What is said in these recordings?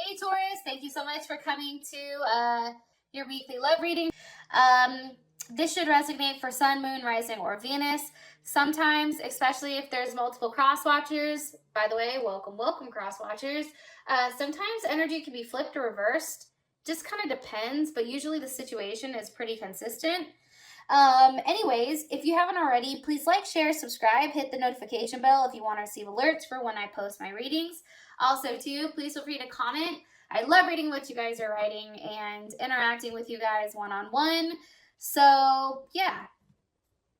Hey Taurus, thank you so much for coming to your weekly love reading. This should resonate for Sun, Moon, Rising, or Venus. Sometimes, especially if there's multiple cross watchers, by the way, welcome, welcome cross watchers. Sometimes energy can be flipped or reversed. Just kind of depends, but usually the situation is pretty consistent. Anyways, if you haven't already, please like, share, subscribe, hit the notification bell if you want to receive alerts for when I post my readings. Also, too, please feel free to comment. I love reading what you guys are writing and interacting with you guys one-on-one. So, yeah,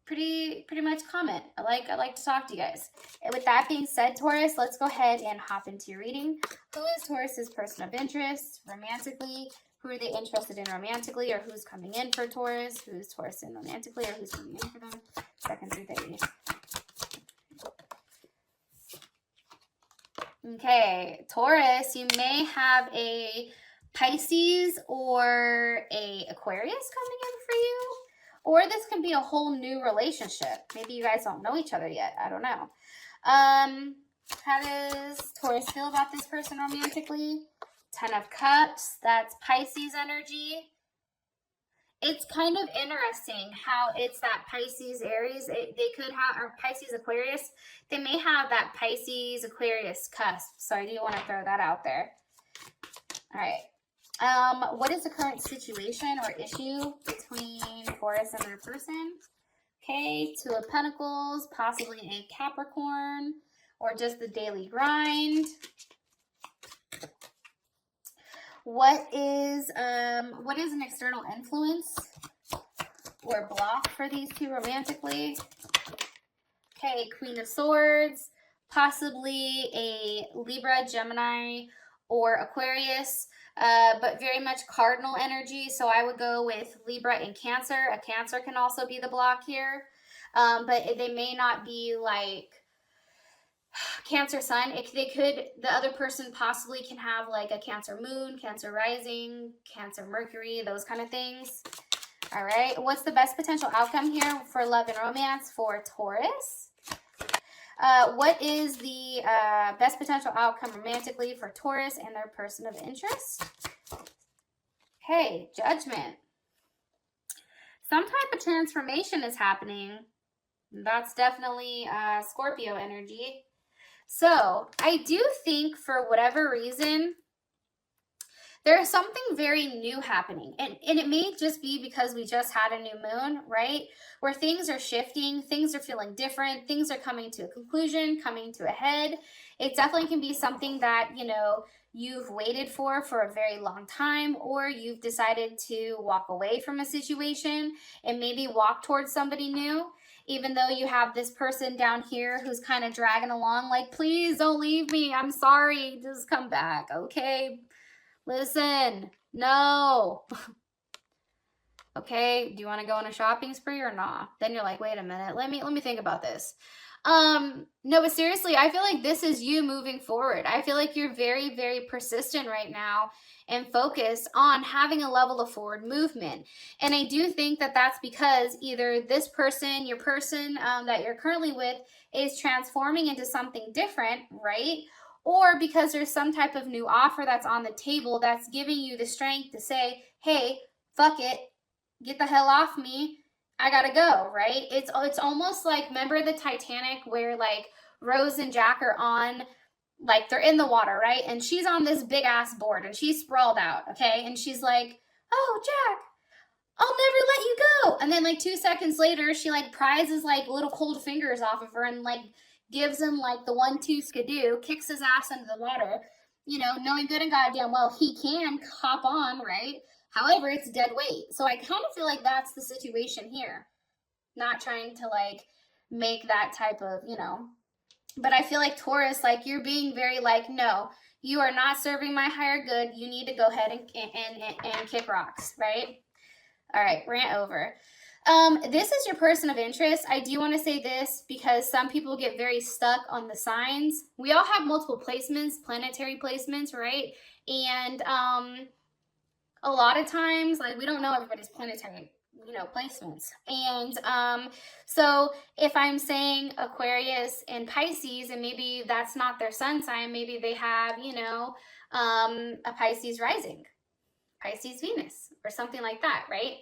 pretty much comment. I like to talk to you guys. And with that being said, Taurus, let's go ahead and hop into your reading. Who is Taurus's person of interest romantically? Who are they interested in romantically, or who's coming in for Taurus? Who's Taurus in romantically, or who's coming in for them? Second through 30. Okay, Taurus, you may have a Pisces or a Aquarius coming in for you, or this can be a whole new relationship. Maybe you guys don't know each other yet. I don't know. How does Taurus feel about this person romantically? 10 of Cups, that's Pisces energy. It's kind of interesting how it's that Pisces Aries. They could have, or Pisces Aquarius. They may have that Pisces Aquarius cusp. So I do want to throw that out there. All right. What is the current situation or issue between Taurus and their person? Okay, Two of Pentacles, possibly a Capricorn, or just the daily grind. What is an external influence or block for these two romantically? Okay, Queen of Swords, possibly a Libra, Gemini, or Aquarius, but very much cardinal energy. So I would go with Libra and Cancer. A Cancer can also be the block here, but they may not be like Cancer Sun. The other person possibly can have like a Cancer Moon, Cancer Rising, Cancer Mercury, those kind of things. All right, what's the best potential outcome here for love and romance for Taurus? What is the best potential outcome romantically for Taurus and their person of interest? Okay, Judgment. Some type of transformation is happening. That's definitely Scorpio energy. So I do think for whatever reason, there's something very new happening. And it may just be because we just had a new moon, right? Where things are shifting, things are feeling different, things are coming to a conclusion, coming to a head. It definitely can be something that, you know, you've waited for a very long time, or you've decided to walk away from a situation and maybe walk towards somebody new. Even though you have this person down here who's kind of dragging along, like, please don't leave me. I'm sorry. Just come back, okay? Listen, no. Okay, do you want to go on a shopping spree or not? Then you're like, wait a minute. Let me think about this. No, but seriously, I feel like this is you moving forward. I feel like you're very, very persistent right now and focused on having a level of forward movement. And I do think that that's because either this person, your person that you're currently with, is transforming into something different, right? Or because there's some type of new offer that's on the table that's giving you the strength to say, hey, fuck it, get the hell off me. I gotta go, right? It's almost like, remember the Titanic where like Rose and Jack are on, like they're in the water, right? And she's on this big ass board and she's sprawled out, okay? And she's like, oh, Jack, I'll never let you go. And then like 2 seconds later, she like prizes like little cold fingers off of her and like gives him like the 1-2 skidoo, kicks his ass into the water, you know, knowing good and goddamn well he can hop on, right? However, it's dead weight. So I kind of feel like that's the situation here. Not trying to like make that type of, you know, but I feel like Taurus, like you're being very like, no, you are not serving my higher good. You need to go ahead and kick rocks, right? All right, rant over. This is your person of interest. I do want to say this because some people get very stuck on the signs. We all have multiple placements, planetary placements, right? And a lot of times, like, we don't know everybody's planetary, you know, placements. And so if I'm saying Aquarius and Pisces, and maybe that's not their sun sign, maybe they have, you know, a Pisces rising, Pisces Venus, or something like that, right?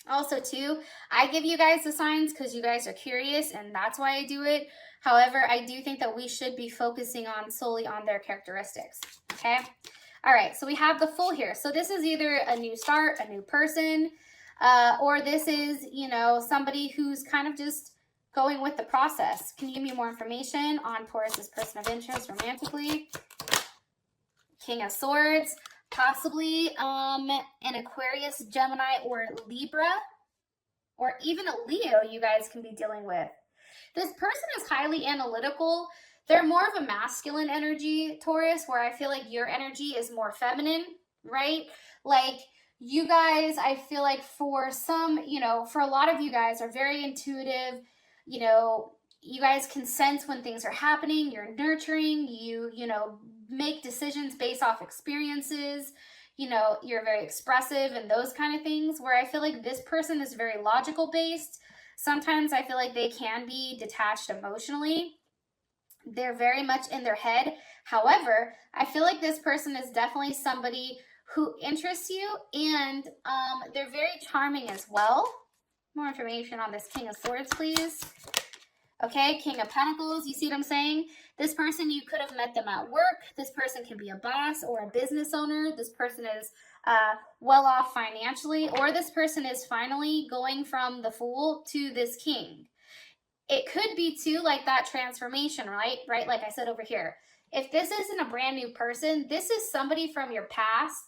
Also, too, I give you guys the signs because you guys are curious, and that's why I do it. However, I do think that we should be focusing on solely on their characteristics, okay? All right, so we have the Fool here. So this is either a new start, a new person, or this is, you know, somebody who's kind of just going with the process. Can you give me more information on Taurus's person of interest romantically? King of Swords, possibly an Aquarius, Gemini, or Libra, or even a Leo you guys can be dealing with. This person is highly analytical. They're more of a masculine energy, Taurus, where I feel like your energy is more feminine, right? Like you guys, I feel like for some, you know, for a lot of you guys are very intuitive, you know, you guys can sense when things are happening, you're nurturing, you know, make decisions based off experiences, you know, you're very expressive and those kind of things, where I feel like this person is very logical based. Sometimes I feel like they can be detached emotionally. They're very much in their head. However, I feel like this person is definitely somebody who interests you, and they're very charming as well. More information on this King of Swords, please. Okay, King of Pentacles, you see what I'm saying? This person, you could have met them at work. This person can be a boss or a business owner. This person is well off financially, or this person is finally going from the Fool to this King. It could be too like that transformation, right? Right, like I said over here. If this isn't a brand new person, this is somebody from your past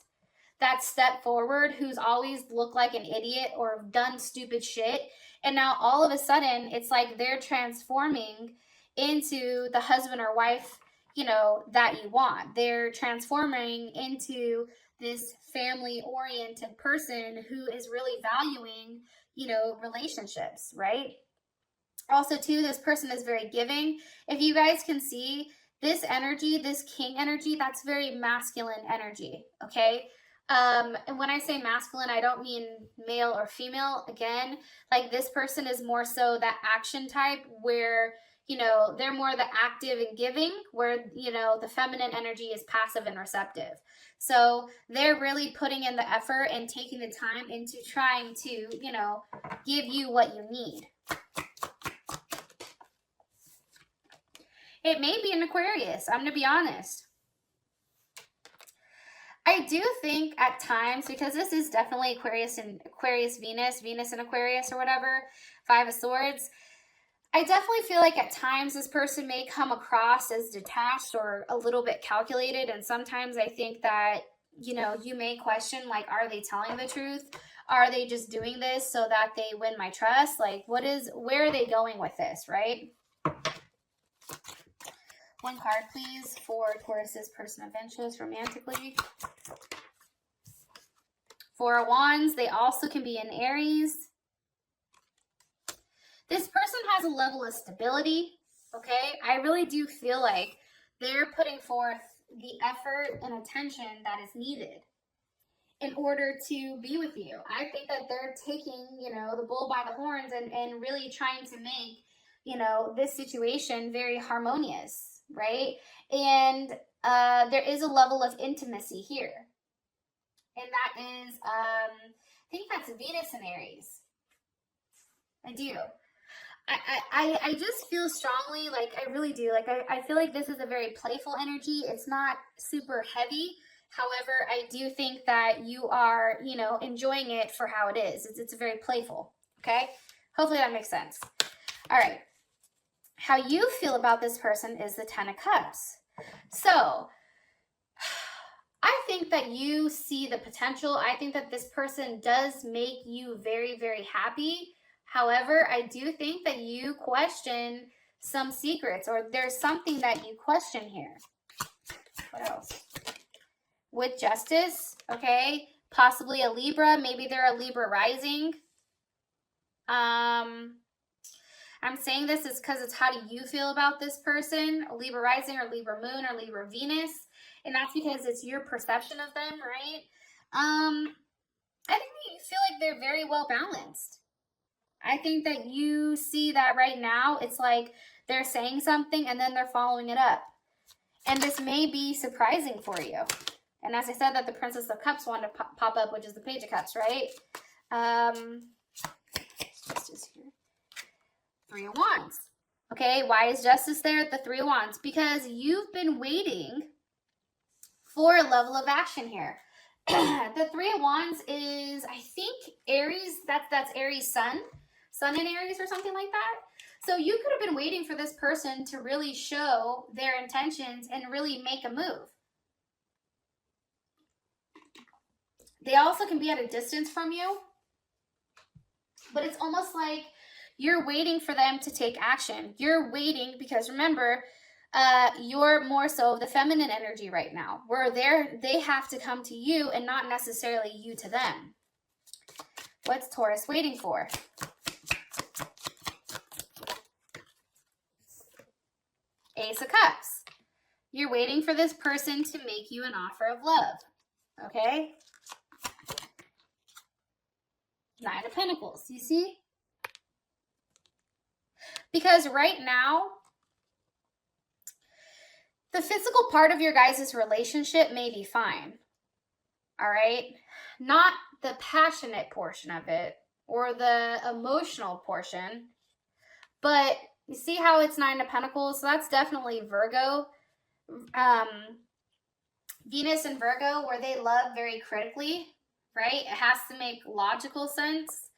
that stepped forward who's always looked like an idiot or done stupid shit. And now all of a sudden, it's like they're transforming into the husband or wife, you know, that you want. They're transforming into this family-oriented person who is really valuing, you know, relationships, right? Also, too, this person is very giving. If you guys can see this energy, this King energy, that's very masculine energy, okay? And when I say masculine, I don't mean male or female. Again, like this person is more so that action type where, you know, they're more the active and giving, where, you know, the feminine energy is passive and receptive. So they're really putting in the effort and taking the time into trying to, you know, give you what you need. It may be an Aquarius, I'm going to be honest. I do think at times, because this is definitely Aquarius and Aquarius Venus, Venus and Aquarius or whatever, Five of Swords, I definitely feel like at times this person may come across as detached or a little bit calculated. And sometimes I think that, you know, you may question, like, are they telling the truth? Are they just doing this so that they win my trust? Like, where are they going with this, right? One card, please, for Taurus's person of interest romantically. Four of Wands, they also can be an Aries. This person has a level of stability, okay? I really do feel like they're putting forth the effort and attention that is needed in order to be with you. I think that they're taking, you know, the bull by the horns and really trying to make, you know, this situation very harmonious, right? And there is a level of intimacy here. And that is, I think that's Venus and Aries. I do. I just feel strongly, like, I really do. Like, I feel like this is a very playful energy. It's not super heavy. However, I do think that you are, you know, enjoying it for how it is. It's very playful, okay? Hopefully that makes sense. All right. How you feel about this person is the Ten of Cups. So, I think that you see the potential. I think that this person does make you very, very happy. However, I do think that you question some secrets, or there's something that you question here. What else? With Justice, okay? Possibly a Libra. Maybe they're a Libra rising. I'm saying this is because it's how do you feel about this person? A Libra rising or Libra moon or Libra Venus. And that's because it's your perception of them, right? I think that you feel like they're very well balanced. I think that you see that right now. It's like they're saying something and then they're following it up. And this may be surprising for you. And as I said, that the Princess of Cups wanted to pop up, which is the Page of Cups, right? Justice here. Three of Wands. Okay, why is Justice there at the Three of Wands? Because you've been waiting for a level of action here. The Three of Wands is, I think, Aries. That's Aries sun in Aries or something like that. So you could have been waiting for this person to really show their intentions and really make a move. They also can be at a distance from you, but it's almost like you're waiting for them to take action. You're waiting because, remember, you're more so the feminine energy right now, where they have to come to you and not necessarily you to them. What's Taurus waiting for? Ace of Cups. You're waiting for this person to make you an offer of love. Okay? Nine of Pentacles. You see? Because right now, the physical part of your guys' relationship may be fine. All right? Not the passionate portion of it or the emotional portion. But you see how it's Nine of Pentacles? So that's definitely Virgo. Venus and Virgo, where they love very critically, right? It has to make logical sense.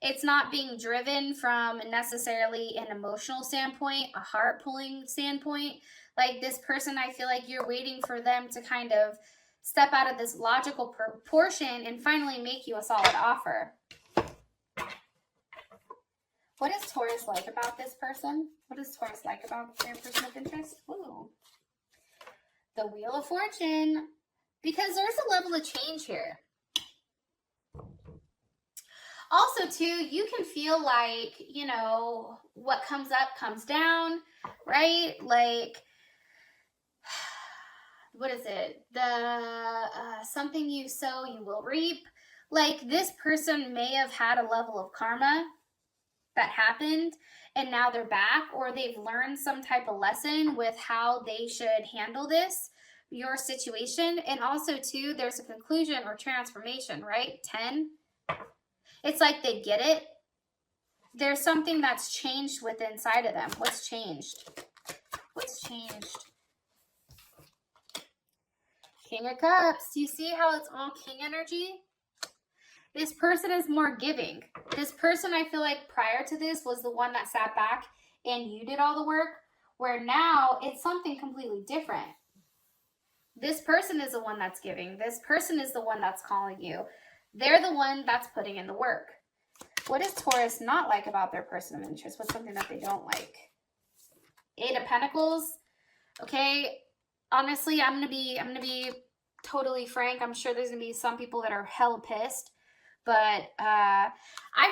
It's not being driven from necessarily an emotional standpoint, a heart-pulling standpoint. Like this person, I feel like you're waiting for them to kind of step out of this logical portion and finally make you a solid offer. What is Taurus like about this person? What is Taurus like about their person of interest? Ooh. The Wheel of Fortune. Because there's a level of change here. Also, too, you can feel like, you know, what comes up comes down, right? Like, what is it? Something you sow, you will reap. Like, this person may have had a level of karma that happened, and now they're back, or they've learned some type of lesson with how they should handle your situation. And also, too, there's a conclusion or transformation, right? 10. It's like they get it. There's something that's changed within inside of them. What's changed? What's changed? King of Cups. Do you see how it's all king energy? This person is more giving. This person, I feel like prior to this, was the one that sat back and you did all the work, where now it's something completely different. This person is the one that's giving. This person is the one that's calling you. They're the one that's putting in the work. What is Taurus not like about their person of interest? What's something that they don't like? Eight of Pentacles. Okay, honestly, I'm gonna be totally frank. I'm sure there's gonna be some people that are hell pissed, but I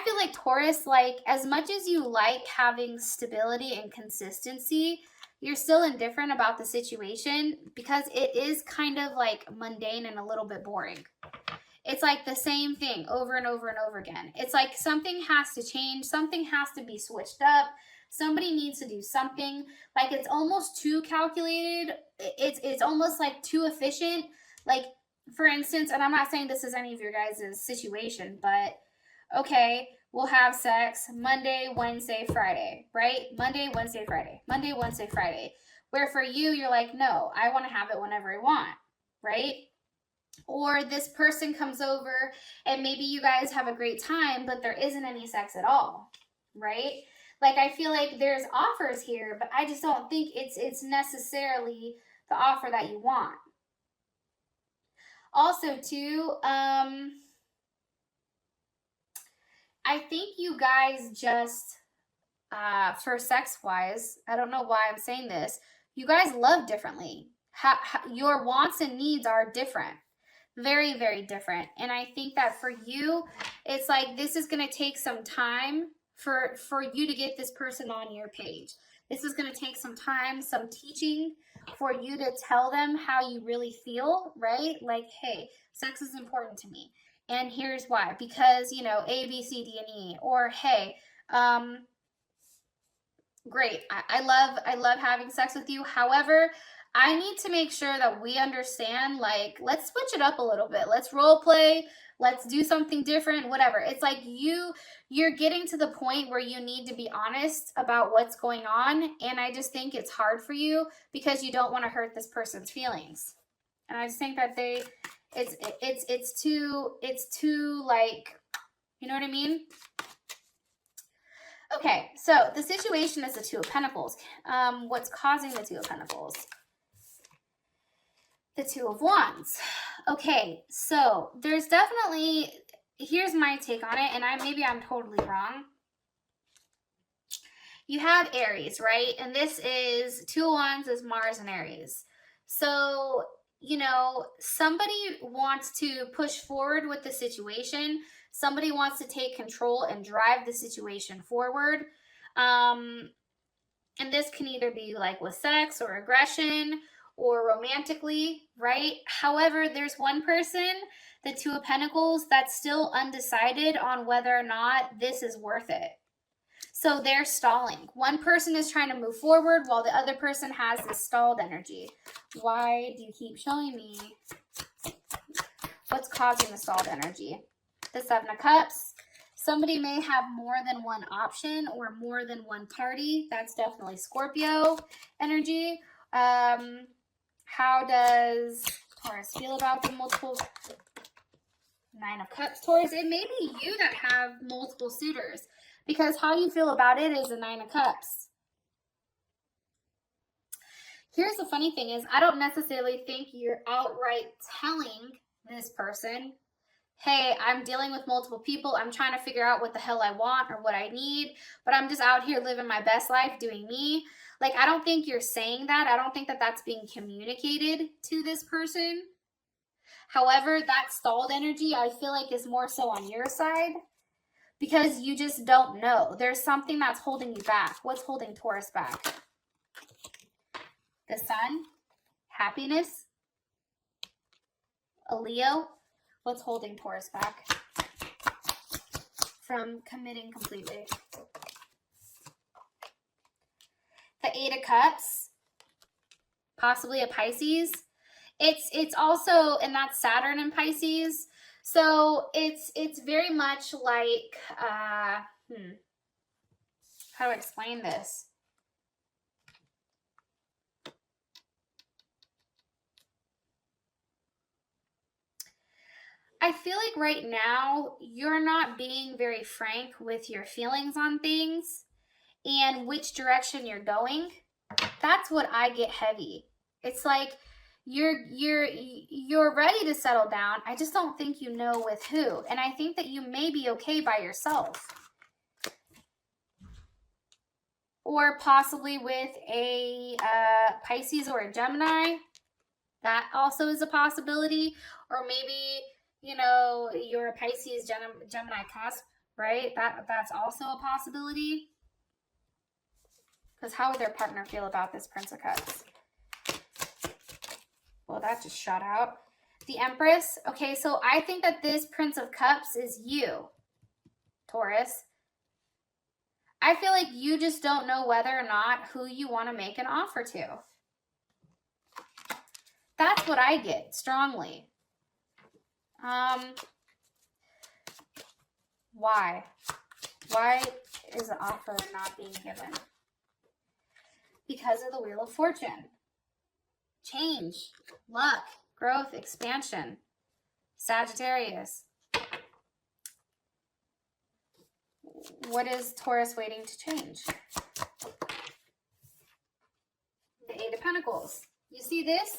feel like Taurus, like, as much as you like having stability and consistency, you're still indifferent about the situation because it is kind of like mundane and a little bit boring. It's like the same thing over and over and over again. It's like something has to change. Something has to be switched up. Somebody needs to do something. Like, it's almost too calculated. It's almost like too efficient. Like, for instance, and I'm not saying this is any of your guys' situation, but okay, we'll have sex Monday, Wednesday, Friday, right? Monday, Wednesday, Friday. Monday, Wednesday, Friday. Where for you, you're like, no, I want to have it whenever I want, right? Or this person comes over and maybe you guys have a great time, but there isn't any sex at all, right? Like, I feel like there's offers here, but I just don't think it's necessarily the offer that you want. Also, too, I think you guys just, for sex-wise, I don't know why I'm saying this, you guys love differently. Your wants and needs are different. Very, very different. And I think that for you, it's like this is going to take some time for you to get this person on your page. This is going to take some time, some teaching for you to tell them how you really feel, right? Like, hey, sex is important to me. And here's why. Because, you know, A, B, C, D, and E. Or, hey, great. I love having sex with you. However, I need to make sure that we understand, like, let's switch it up a little bit. Let's role play. Let's do something different, whatever. It's like you're getting to the point where you need to be honest about what's going on. And I just think it's hard for you because you don't want to hurt this person's feelings. And I just think that it's too like, you know what I mean? Okay, so the situation is the Two of Pentacles. What's causing the Two of Pentacles? The Two of Wands. Okay, so there's definitely, here's my take on it, and maybe I'm totally wrong. You have Aries, right? And this is Two of Wands is Mars and Aries. So, you know, somebody wants to push forward with the situation. Somebody wants to take control and drive the situation forward. And this can either be like with sex or aggression or romantically, right? However, there's one person, the Two of Pentacles, that's still undecided on whether or not this is worth it. So they're stalling. One person is trying to move forward while the other person has this stalled energy. Why do you keep showing me what's causing the stalled energy? The Seven of Cups. Somebody may have more than one option or more than one party. That's definitely Scorpio energy. How does Taurus feel about the multiple? Nine of Cups. Taurus, it may be you that have multiple suitors because how you feel about it is a Nine of Cups. Here's the funny thing is I don't necessarily think you're outright telling this person, hey, I'm dealing with multiple people. I'm trying to figure out what the hell I want or what I need, but I'm just out here living my best life doing me. Like, I don't think you're saying that. I don't think that that's being communicated to this person. However, that stalled energy, I feel like is more so on your side because you just don't know. There's something that's holding you back. What's holding Taurus back? The Sun, happiness, a Leo. What's holding Taurus back from committing completely? The Eight of Cups, possibly a Pisces. It's also, and that's Saturn in Pisces. So it's very much like, how do I explain this? I feel like right now you're not being very frank with your feelings on things and which direction you're going. That's what I get heavy. It's like you're ready to settle down. I just don't think you know with who. And I think that you may be okay by yourself. Or possibly with a Pisces or a Gemini. That also is a possibility. Or maybe, you know, you're a Pisces Gemini cusp, right? That's also a possibility. Because how would their partner feel about this Prince of Cups? Well, that just shot out. The Empress. Okay, so I think that this Prince of Cups is you, Taurus. I feel like you just don't know whether or not who you want to make an offer to. That's what I get strongly. Why? Why is the offer not being given? Because of the Wheel of Fortune. Change, luck, growth, expansion. Sagittarius. What is Taurus waiting to change? The Eight of Pentacles. You see this?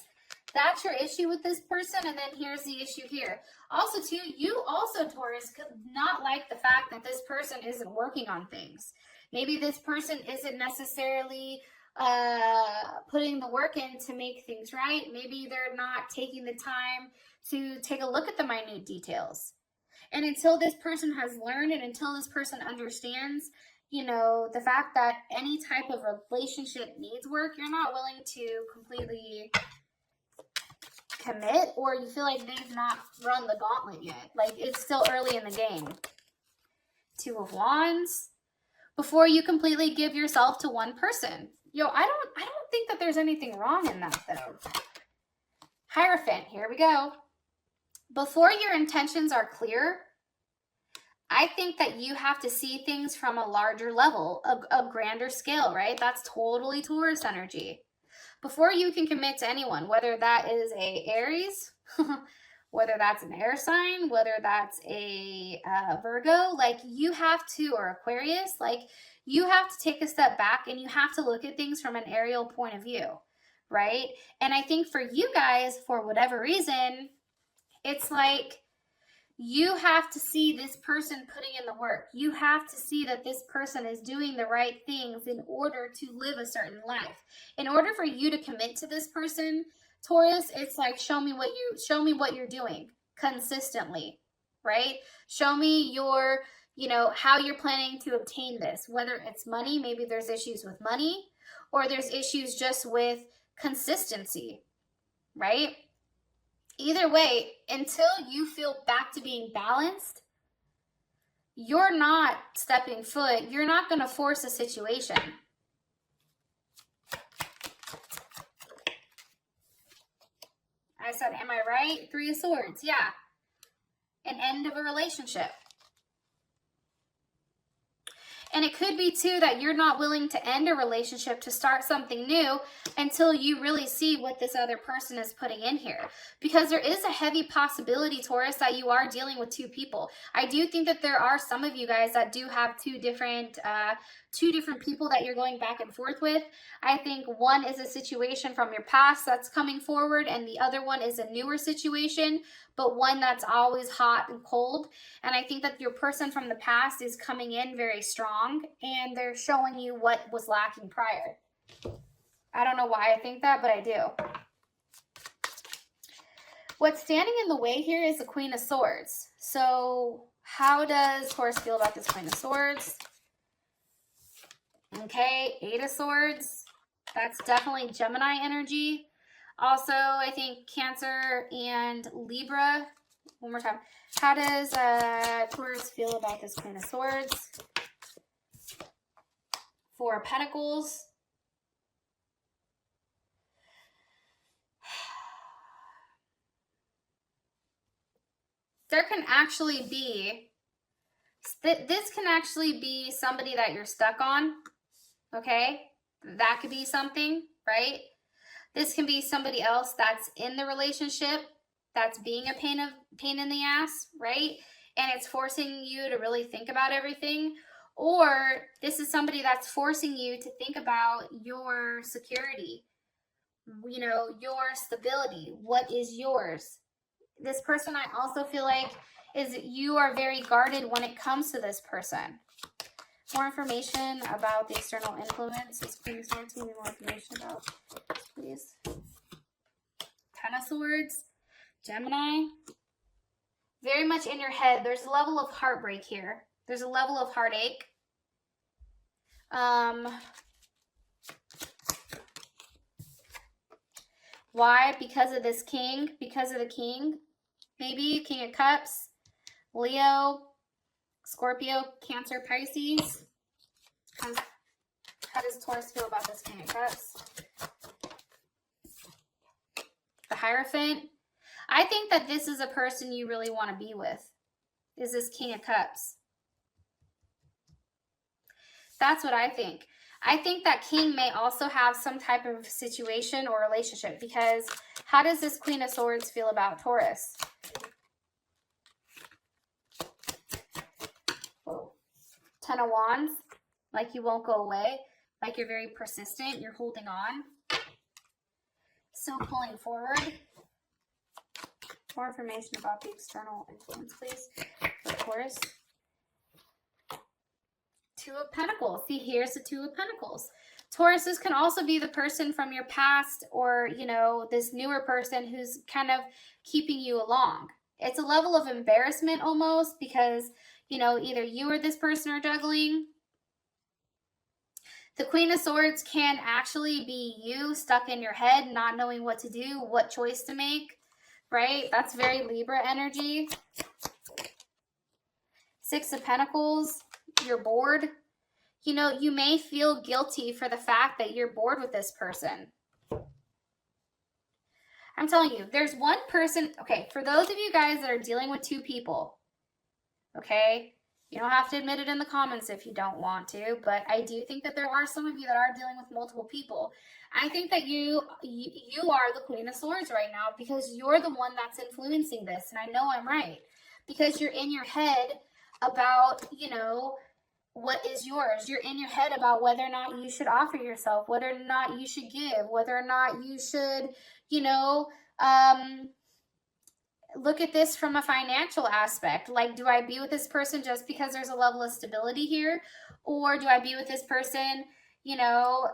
That's your issue with this person, and then here's the issue here. Also, too, you also, Taurus, could not like the fact that this person isn't working on things. Maybe this person isn't necessarily putting the work in to make things right. Maybe they're not taking the time to take a look at the minute details. And until this person has learned and until this person understands, you know, the fact that any type of relationship needs work, you're not willing to completely commit, or you feel like they've not run the gauntlet yet. Like, it's still early in the game. Two of Wands. Before you completely give yourself to one person. Yo, I don't think that there's anything wrong in that though. Hierophant, here we go. Before your intentions are clear, I think that you have to see things from a larger level, a grander scale, right? That's totally Taurus energy. Before you can commit to anyone, whether that is a Aries, whether that's an air sign, whether that's a Virgo, like you have to, or Aquarius, like you have to take a step back and you have to look at things from an aerial point of view, right? And I think for you guys, for whatever reason, it's like you have to see this person putting in the work. You have to see that this person is doing the right things in order to live a certain life. In order for you to commit to this person, Taurus, it's like show me what you're doing consistently, right? Show me your, how you're planning to obtain this. Whether it's money, maybe there's issues with money, or there's issues just with consistency, right? Either way, until you feel back to being balanced, you're not stepping foot. You're not going to force a situation. I said, am I right? 3 of Swords. Yeah. An end of a relationship. And it could be, too, that you're not willing to end a relationship to start something new until you really see what this other person is putting in here. Because there is a heavy possibility, Taurus, that you are dealing with 2 people. I do think that there are some of you guys that do have two different people that you're going back and forth with. I think one is a situation from your past that's coming forward, and the other one is a newer situation, but one that's always hot and cold. And I think that your person from the past is coming in very strong, and they're showing you what was lacking prior. I don't know why I think that, but I do. What's standing in the way here is the Queen of Swords. So how does Taurus feel about this Queen of Swords? Okay, 8 of Swords. That's definitely Gemini energy. Also, I think Cancer and Libra. One more time. How does Taurus feel about this Queen of Swords? 4 of Pentacles. There can actually be, this can actually be somebody that you're stuck on, okay? That could be something, right? This can be somebody else that's in the relationship that's being a pain in the ass, right? And it's forcing you to really think about everything. Or this is somebody that's forcing you to think about your security, your stability. What is yours? This person, I also feel like, is you are very guarded when it comes to this person. More information about the external influence. This Queen of Swords, give me more information about, please. 10 of Swords, Gemini. Very much in your head. There's a level of heartbreak here. There's a level of heartache. Why? Because of this king. Because of the king. Maybe King of Cups. Leo. Scorpio. Cancer. Pisces. How does Taurus feel about this King of Cups? The Hierophant. I think that this is a person you really want to be with. Is this King of Cups. That's what I think. I think that King may also have some type of situation or relationship, because how does this Queen of Swords feel about Taurus? Whoa. 10 of Wands, like you won't go away, like you're very persistent, you're holding on. Still pulling forward. More information about the external influence, please, for Taurus. 2 of Pentacles. See, here's the 2 of Pentacles. Taurus, this can also be the person from your past, or, this newer person who's kind of keeping you along. It's a level of embarrassment almost, because, either you or this person are juggling. The Queen of Swords can actually be you stuck in your head, not knowing what to do, what choice to make, right? That's very Libra energy. 6 of Pentacles. You're bored. you know, you may feel guilty for the fact that you're bored with this person. I'm telling you, there's one person, okay, for those of you guys that are dealing with two people, okay, you don't have to admit it in the comments if you don't want to, but I do think that there are some of you that are dealing with multiple people. I think that you are the Queen of Swords right now because you're the one that's influencing this, and I know I'm right, because you're in your head about, you know, what is yours. You're in your head about whether or not you should offer yourself, whether or not you should give, whether or not you should, you know, look at this from a financial aspect. Like, do I be with this person just because there's a level of stability here? Or do I be with this person, you know,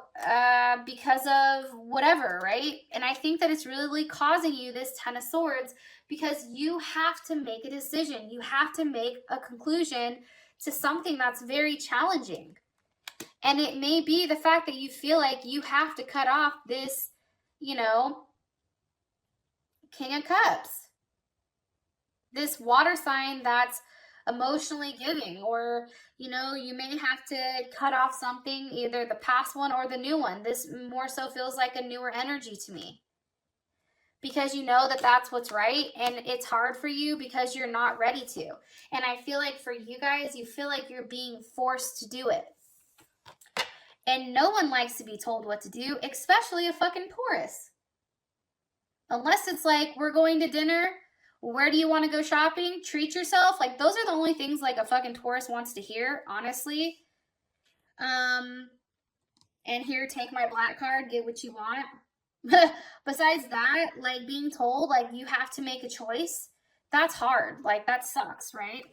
because of whatever, right? And I think that it's really causing you this Ten of Swords because you have to make a decision. You have to make a conclusion to something that's very challenging. And it may be the fact that you feel like you have to cut off this, you know, King of Cups. This water sign that's emotionally giving, or, you know, you may have to cut off something, either the past one or the new one. This more so feels like a newer energy to me. Because you know that that's what's right, and it's hard for you because you're not ready to. And I feel like for you guys, you feel like you're being forced to do it. And no one likes to be told what to do, especially a fucking Taurus. Unless it's like, we're going to dinner, where do you want to go shopping? Treat yourself. Like, those are the only things like a fucking Taurus wants to hear, honestly. And here, take my black card, get what you want. Besides that, like, being told like you have to make a choice, that's hard. Like, that sucks, right?